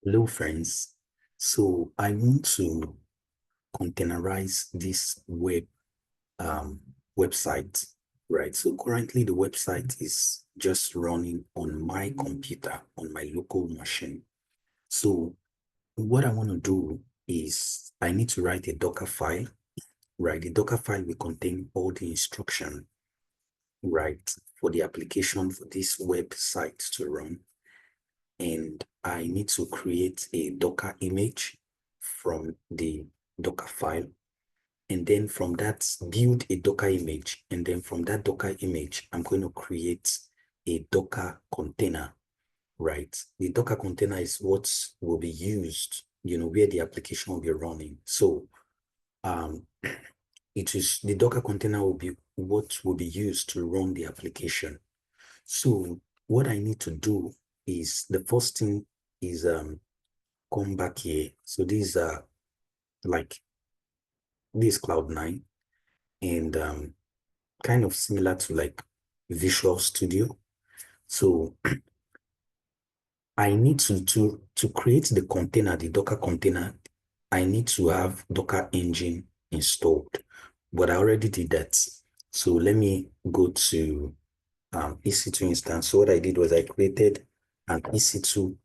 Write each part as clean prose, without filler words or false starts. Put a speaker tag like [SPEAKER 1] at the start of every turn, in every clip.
[SPEAKER 1] Hello, friends. So I want to containerize this um, website, right? So currently the website is just running on my computer, on my local machine. So what I want to do is I need to write a Docker file, right? The Docker file will contain all the instruction, right, for the application for this website to run. And I need to create a Docker image from the Docker file. And then from that, build a Docker image. And then from that Docker image, I'm going to create a Docker container, right? The Docker container is what will be used, where the application will be running. So um, it is the Docker container will be what will be used to run the application. So what I need to do is the first thing is come back here. So these are like this Cloud9 and kind of similar to like Visual Studio. So I need to create the container, the Docker container. I need to have Docker engine installed, but I already did that. So let me go to EC2 instance. So what I did was I created an EC2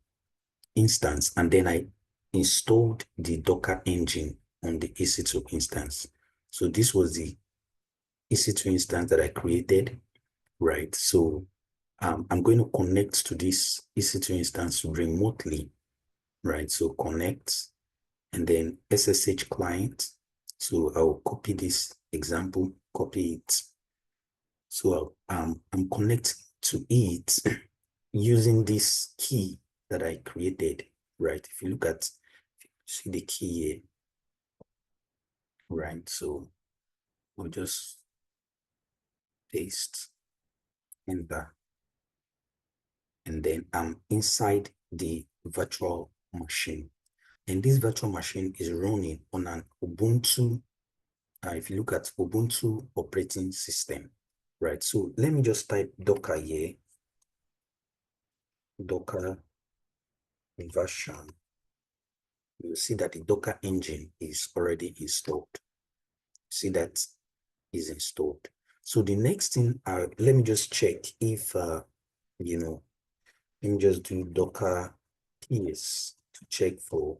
[SPEAKER 1] instance, and then I installed the Docker engine on the EC2 instance. So this was the EC2 instance that I created, right? So I'm going to connect to this EC2 instance remotely, right? So connect and then SSH client. So I'll copy this example, copy it. So I'm connected to it using this key that I created, right? If you look at, see the key here, right? So we'll just paste enter, and then I'm inside the virtual machine. And this virtual machine is running on an Ubuntu. If you look at Ubuntu operating system, right? So let me just type Docker here, Docker version. You'll see that the Docker engine is already installed. See that is installed. So the next thing, let me just check if, let me just do Docker ps to check for,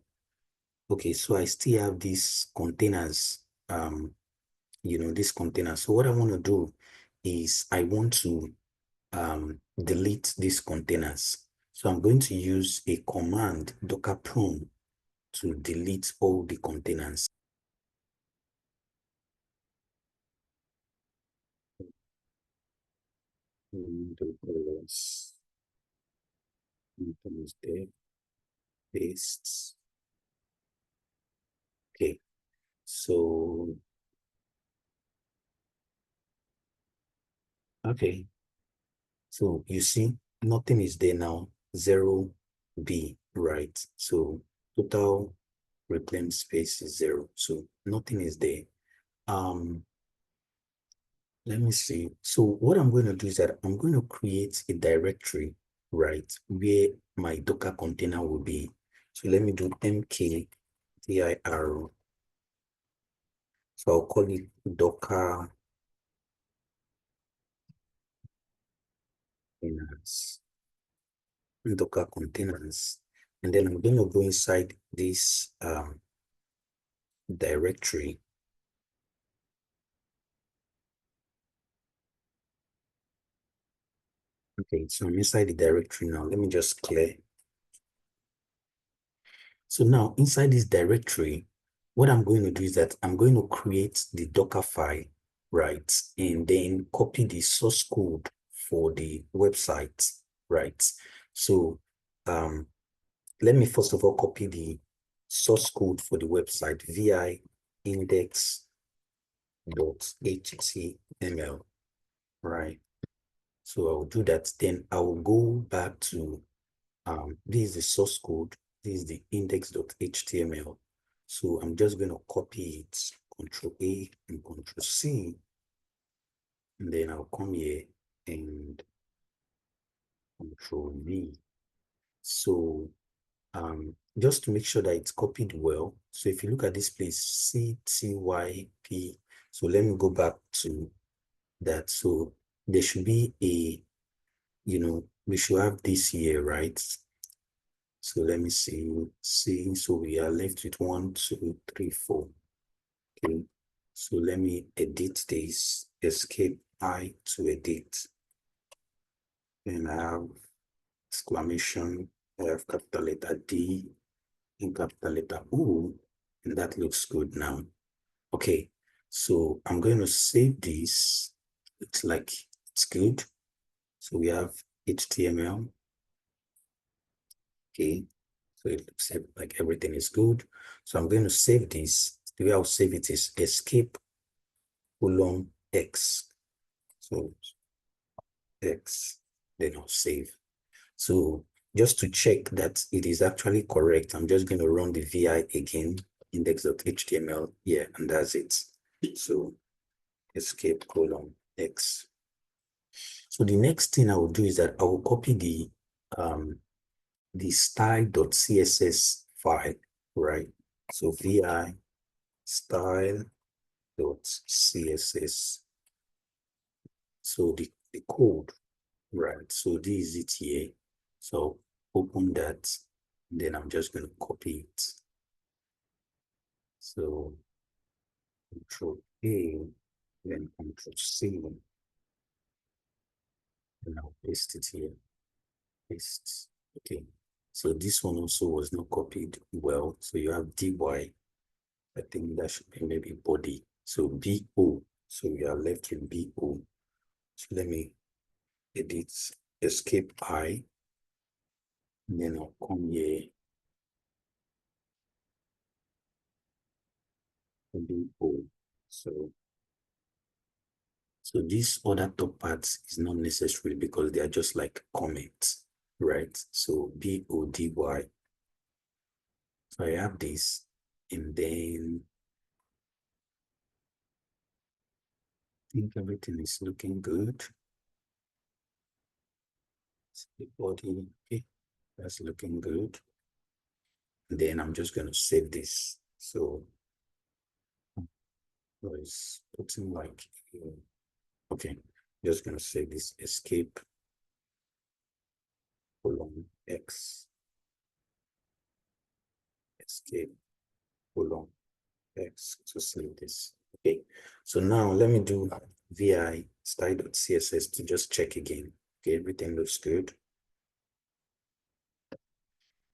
[SPEAKER 1] okay, so I still have these containers, this container. So what I want to do is I want to delete these containers. So I'm going to use a command, docker prune, to delete all the containers. There, paste. Okay, so, okay. So you see, nothing is there now, 0B, right? So total reclaimed space is 0. So nothing is there. Let me see. So what I'm going to do is that I'm going to create a directory, right, where my Docker container will be. So let me do mkdir. So I'll call it Docker containers. Docker containers. And then I'm going to go inside this directory. Okay, so I'm inside the directory now. Let me just clear. So now inside this directory, what I'm going to do is that I'm going to create the Docker file, right? And then copy the source code for the website, right? So let me first of all copy the source code for the website, vi index.html, right? So I'll do that. Then I will go back to, this is the source code. This is the index.html. So I'm just going to copy it, Control A and Control C. And then I'll come here and Control V. So just to make sure that it's copied well. So if you look at this place, CTYP, so let me go back to that. So there should be a, we should have this here, right? So let me see, so we are left with 1, 2, 3, 4. Okay, so let me edit this, escape I to edit. Then I have exclamation, I have capital letter D and capital letter O, and that looks good now. Okay, so I'm going to save this. It's like, it's good. So we have HTML. Okay, so it looks like everything is good. So I'm going to save this. The way I'll save it is escape :X. So X, then I'll save. So just to check that it is actually correct, I'm just going to run the VI again, index.html. Yeah, and that's it. So escape :X. So the next thing I will do is that I will copy the style.css file, right? So vi style.css. So the code, right? So this is it here. So open that, then I'm just going to copy it. So Control A, then Control C, and I'll paste it here. Paste. Okay. So this one also was not copied well. So you have dy. I think that should be maybe body. So BO. So we are left with BO. So let me edit escape I. And then I'll come here. BO. So this other top parts is not necessary because they are just like comments, right? So BODY. So I have this, and then I think everything is looking good. So the body, okay, that's looking good. And then I'm just going to save this. So it's putting like, okay, just going to save this escape :X. Escape :X to save this. Okay, so now let me do vi style.css to just check again. Okay, everything looks good.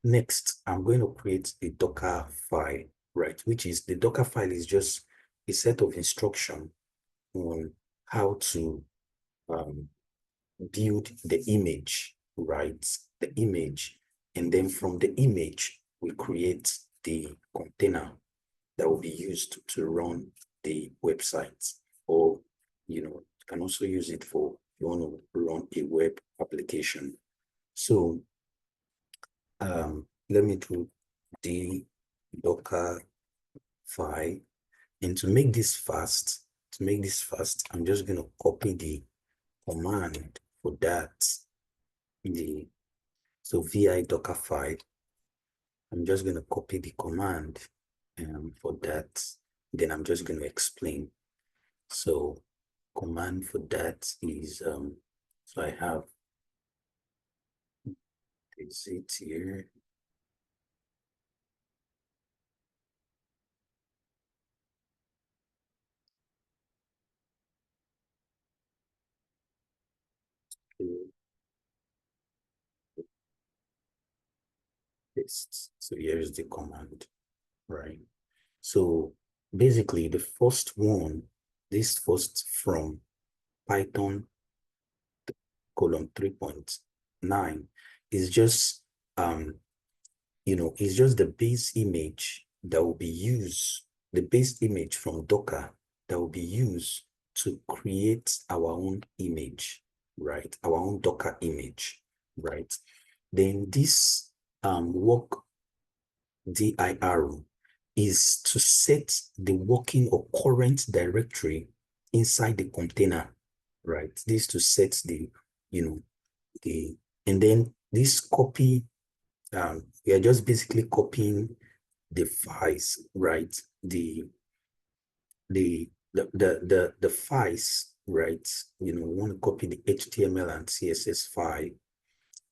[SPEAKER 1] Next, I'm going to create a Docker file, right? Which is, the Docker file is just a set of instruction on how to build the image, right? The image. And then from the image, we create the container that will be used to run the website. Or, you can also use it for, if you want to run a web application. So let me do the Docker file. And to make this fast, I'm just going to copy the command for that. So vi Dockerfile. I'm just going to copy the command for that. Then I'm just going to explain. So command for that is, so I have it here. Paste. So here's the command, right? So basically the first one, this first from Python :3.9 is just, it's just the base image that will be used, the base image from Docker that will be used to create our own image, right? Our own Docker image, right? Then this work dir is to set the working or current directory inside the container, right? This to set the, and then this copy we are just basically copying the files, right? The files, right? We want to copy the HTML and CSS file,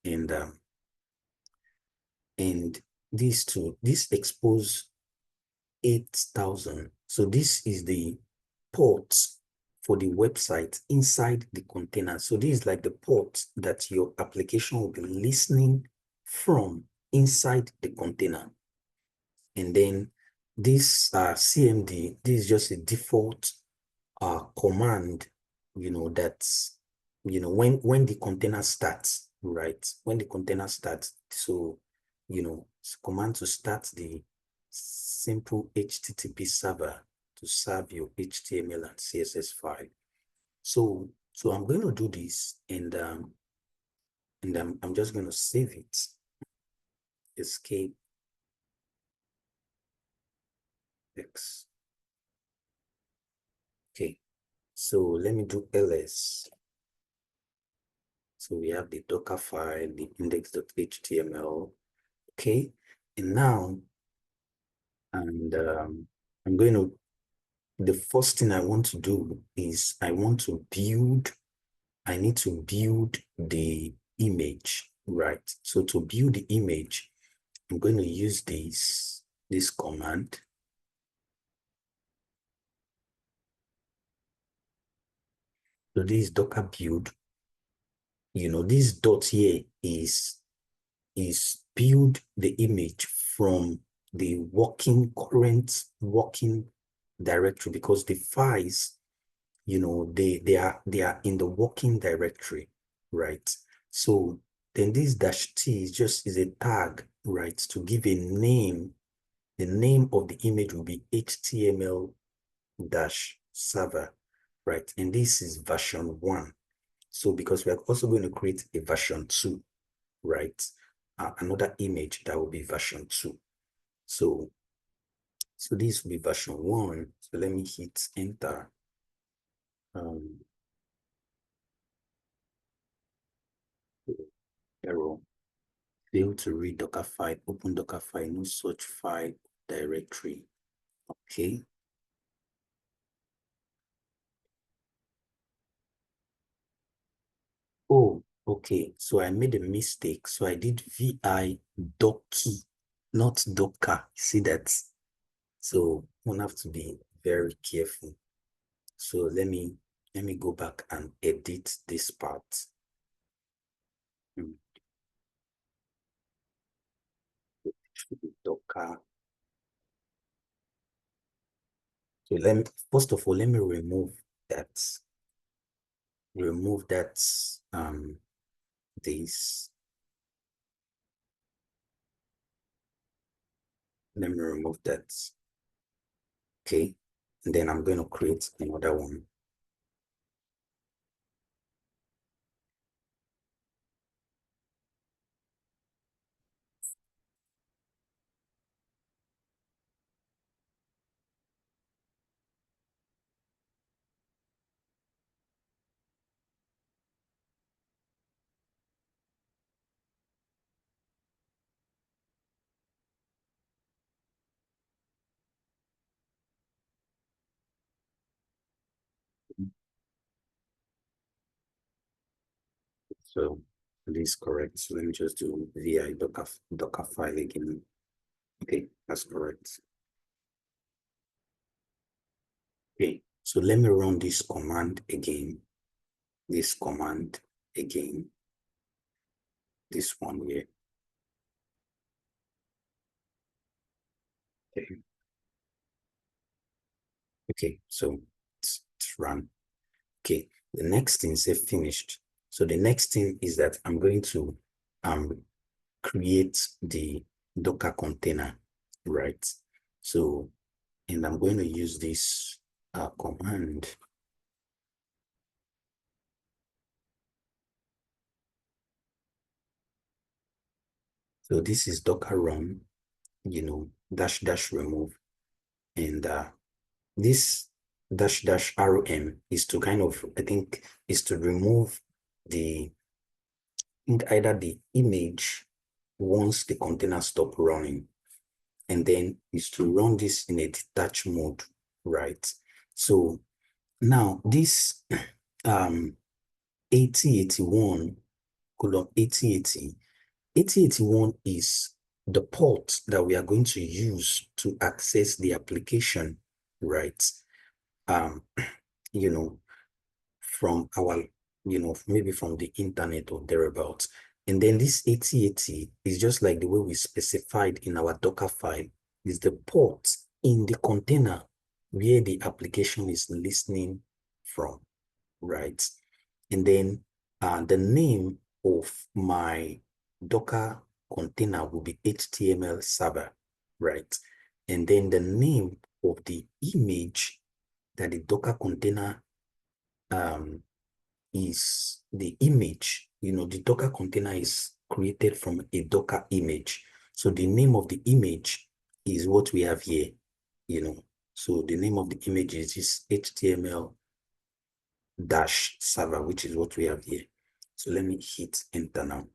[SPEAKER 1] and and these two, this expose 8,000. So this is the port for the website inside the container. So this is like the port that your application will be listening from inside the container. And then this CMD, this is just a default command, that's, when the container starts, right? When the container starts, so, it's a command to start the simple HTTP server to serve your HTML and CSS file. So I'm going to do this, and I'm just going to save it. Escape X. Okay, so let me do ls. So we have the Docker file, the index.html. Okay, and now, and I'm going to, the first thing I want to do is I need to build the image, right? So to build the image, I'm going to use this command. So this is Docker build. This dot here is build the image from the current working directory, because the files, they are in the working directory, right? So then this -t is a tag, right, to give a name. The name of the image will be HTML-server, right? And this is version 1. So because we are also going to create a version 2, right? Another image that will be version 2. So this will be version 1. So let me hit enter. Error. Fail to read Dockerfile. Open Dockerfile. No such file directory. Okay. Oh, okay. So I made a mistake. So I did vi docky, not docker. See that? So one have to be very careful. So let me go back and edit this part. Docker. So first of all, let me remove that. This. Let me remove that. Okay. And then I'm going to create another one. So this is correct. So let me just do vi docker file again. Okay, that's correct. Okay, so let me run this command again. This command again. This one here. Okay. Okay, so it's run. Okay, the next thing is finished. So the next thing is that I'm going to create the Docker container, right? So, and I'm going to use this command. So this is Docker run, -- remove, and this -- rm is to kind of, I think, is to remove either the image once the container stop running. And then is to run this in a detached mode, right? So now this 8081 colon 8080, 8081 is the port that we are going to use to access the application, right? You know, from our, maybe from the internet or thereabouts. And then this 8080 is just like the way we specified in our Docker file, is the port in the container where the application is listening from, right? And then the name of my Docker container will be HTML server, right? And then the name of the image that the Docker container is the image. The Docker container is created from a Docker image. So the name of the image is what we have here, So the name of the image is this HTML dash server, which is what we have here. So let me hit enter now.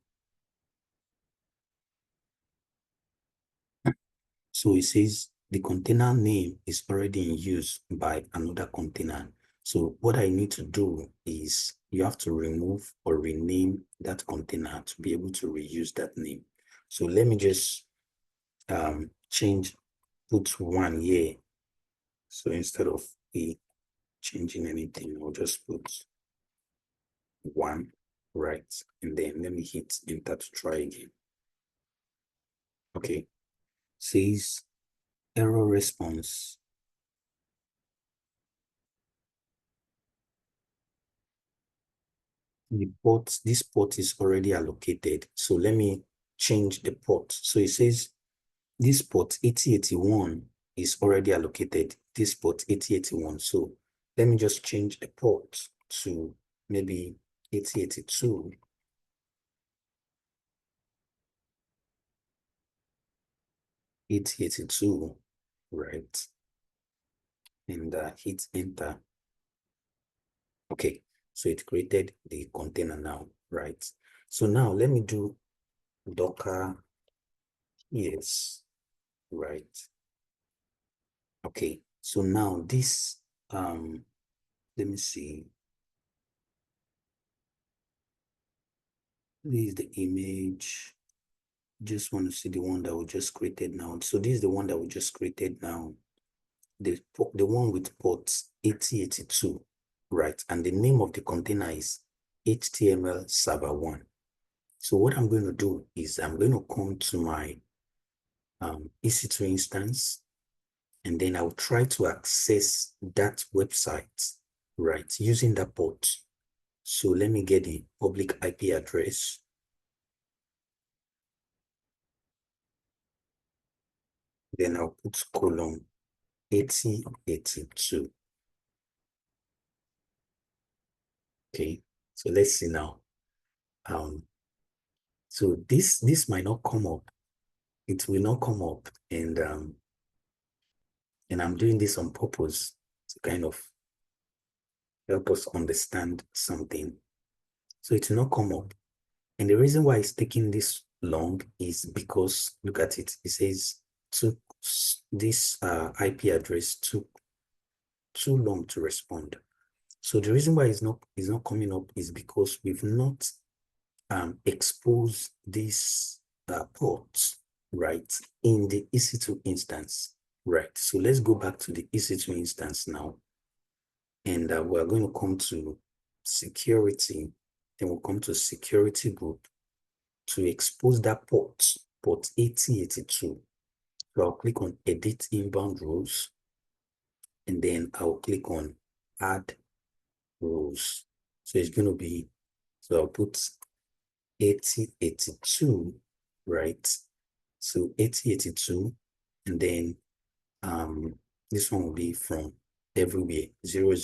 [SPEAKER 1] So it says the container name is already in use by another container. So what I need to do is you have to remove or rename that container to be able to reuse that name. So let me just put one here. So instead of changing anything, I'll just put one, right? And then let me hit enter to try again. Okay, says error response. This port is already allocated. So let me change the port. So it says this port 8081 is already allocated. This port 8081. So let me just change the port to maybe 8082. Right? And hit enter. Okay, so it created the container now, right? So now let me do Docker, yes, right? Okay, so now this, let me see. This is the image. Just want to see the one that we just created now. So this is the one that we just created now. The one with port 8082, right? And the name of the container is HTML server 1. So what I'm going to do is I'm going to come to my EC2 instance, and then I'll try to access that website, right, using that port. So let me get the public IP address. Then I'll put colon 8082. Okay, so let's see now. So this might not come up. It will not come up, and I'm doing this on purpose to kind of help us understand something. So it will not come up. And the reason why it's taking this long is because, look at it. It says this IP address took too long to respond. So the reason why it's not coming up is because we've not exposed this port, right, in the EC2 instance, right? So let's go back to the EC2 instance now. And we're going to come to security. Then we'll come to security group to expose that port 8082. So I'll click on edit inbound rules, and then I'll click on add rules. So it's going to be, so I'll put 8082, right? So 8082, and then this one will be from everywhere, 000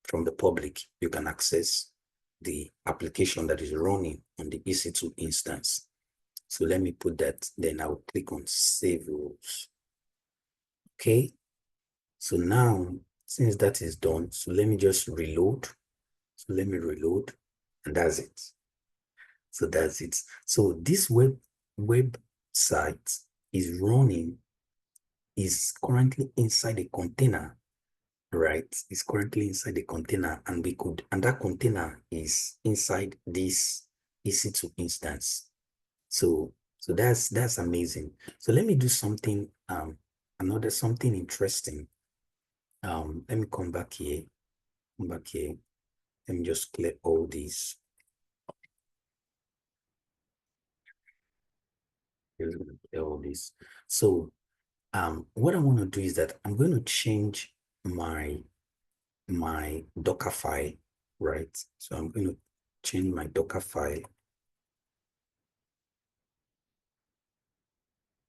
[SPEAKER 1] from the public. You can access the application that is running on the EC2 instance. So let me put that, then I'll click on save rules. Okay, so now since that is done, so let me just reload. So let me reload, and that's it. So that's it. So this website is running, is currently inside a container, right? It's currently inside the container, and and that container is inside this EC2 instance. So that's amazing. So let me do something, another something interesting. Let me come back here, come back here. Let me just clear all these. Just gonna clear all this. So what I want to do is that I'm going to change my Docker file, right? So I'm going to change my Docker file.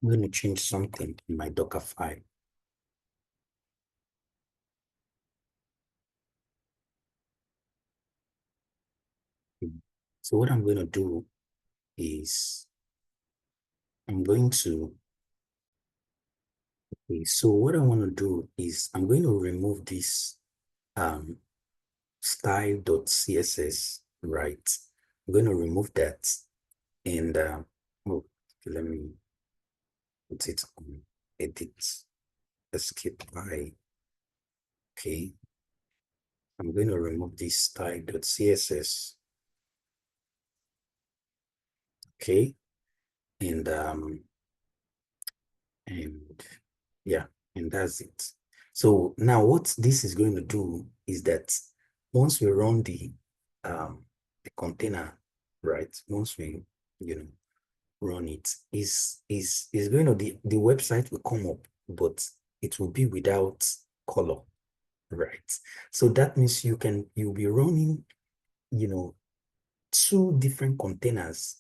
[SPEAKER 1] I'm going to change something in my Docker file. So what I'm going to do is I'm going to, okay, so what I want to do is I'm going to remove this um, style.css, right? I'm going to remove that, and oh, okay, let me put it on edit, escape by, okay. I'm going to remove this style.css, okay, and and yeah, and that's it. So now what this is going to do is that once we run the container, right? Once we, you know, run it, is going to, the website will come up, but it will be without color, right? So that means you'll be running, you know, two different containers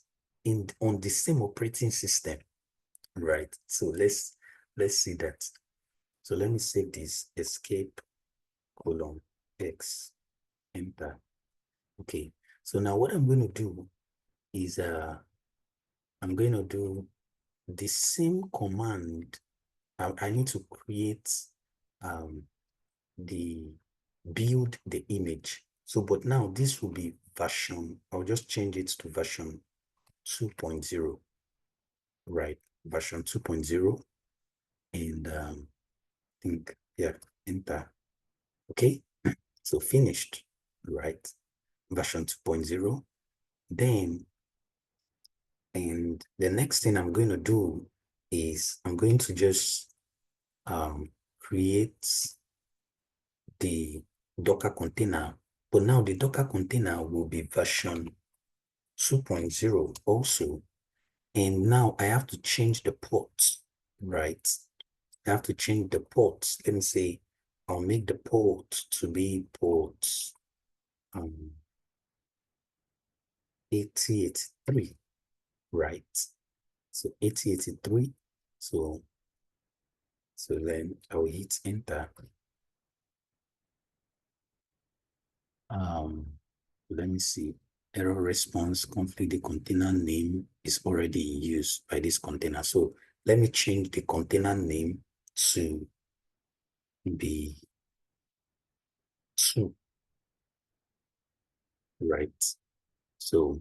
[SPEAKER 1] on the same operating system, right? So let's see that. So let me save this, escape colon X, enter. Okay. So now what I'm going to do is I'm going to do the same command. I need to create um the build the image. So but now this will be version, I'll just change it to version 2.0, right? Version 2.0, and think, yeah, enter. Okay, so finished, right? Version 2.0. Then, and the next thing I'm going to do is I'm going to just create the Docker container, but now the Docker container will be version 2.0 also. And now I have to change the port, right? I have to change the port. Let me say, I'll make the port to be port 8083, right? So 8083. So then I'll hit enter. Um, let me see. Error response conflict. The container name is already in use by this container. So let me change the container name to be 2, right? So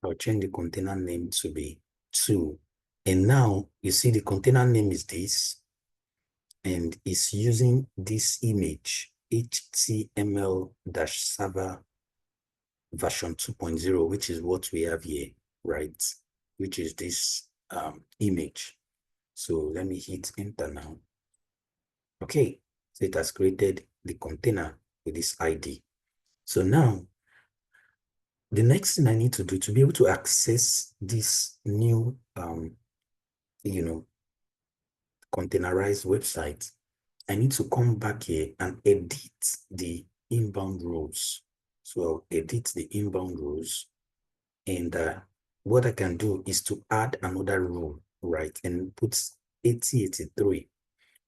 [SPEAKER 1] I'll change the container name to be 2. And now you see the container name is this, and it's using this image, HTML-server version 2.0, which is what we have here, right? Which is this image. So let me hit enter now. Okay, so it has created the container with this ID. So now, the next thing I need to do to be able to access this new, you know, containerized website, I need to come back here and edit the inbound rules. So I'll edit the inbound rules, and what I can do is to add another rule, right, and put 8083.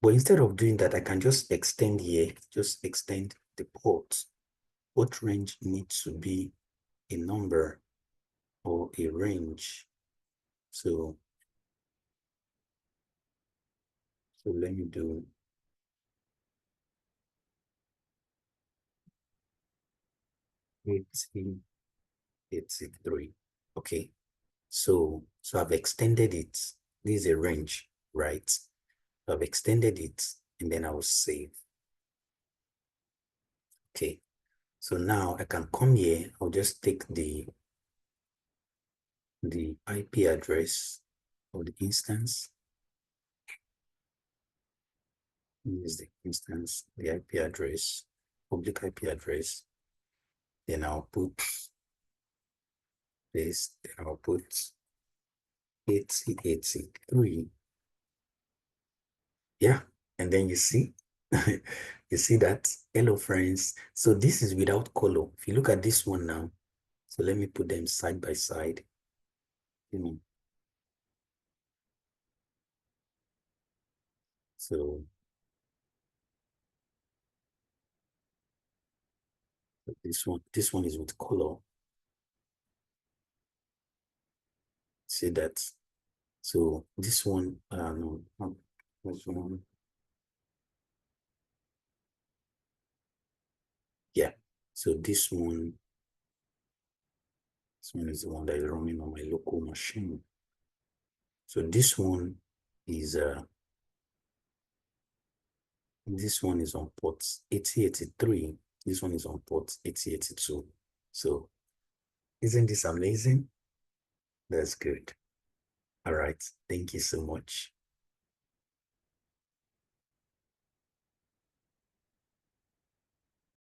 [SPEAKER 1] But instead of doing that, I can just extend here, just extend the port. Port range needs to be a number or a range. So let me do 8083. Okay. So I've extended it. This is a range, right? I've extended it and then I will save. Okay. So now I can come here. I'll just take the IP address of the instance. This is the instance, the IP address, public IP address. Then I'll put this, then I'll put 8083. Yeah, and then you see, you see that. Hello, friends. So this is without color. If you look at this one now, so let me put them side by side. You know, so this one is with color. See that? So this one, no, this one, yeah. So this one is the one that is running on my local machine. So this one is on port 8083. This one is on port 8082. So isn't this amazing? That's good. All right. Thank you so much.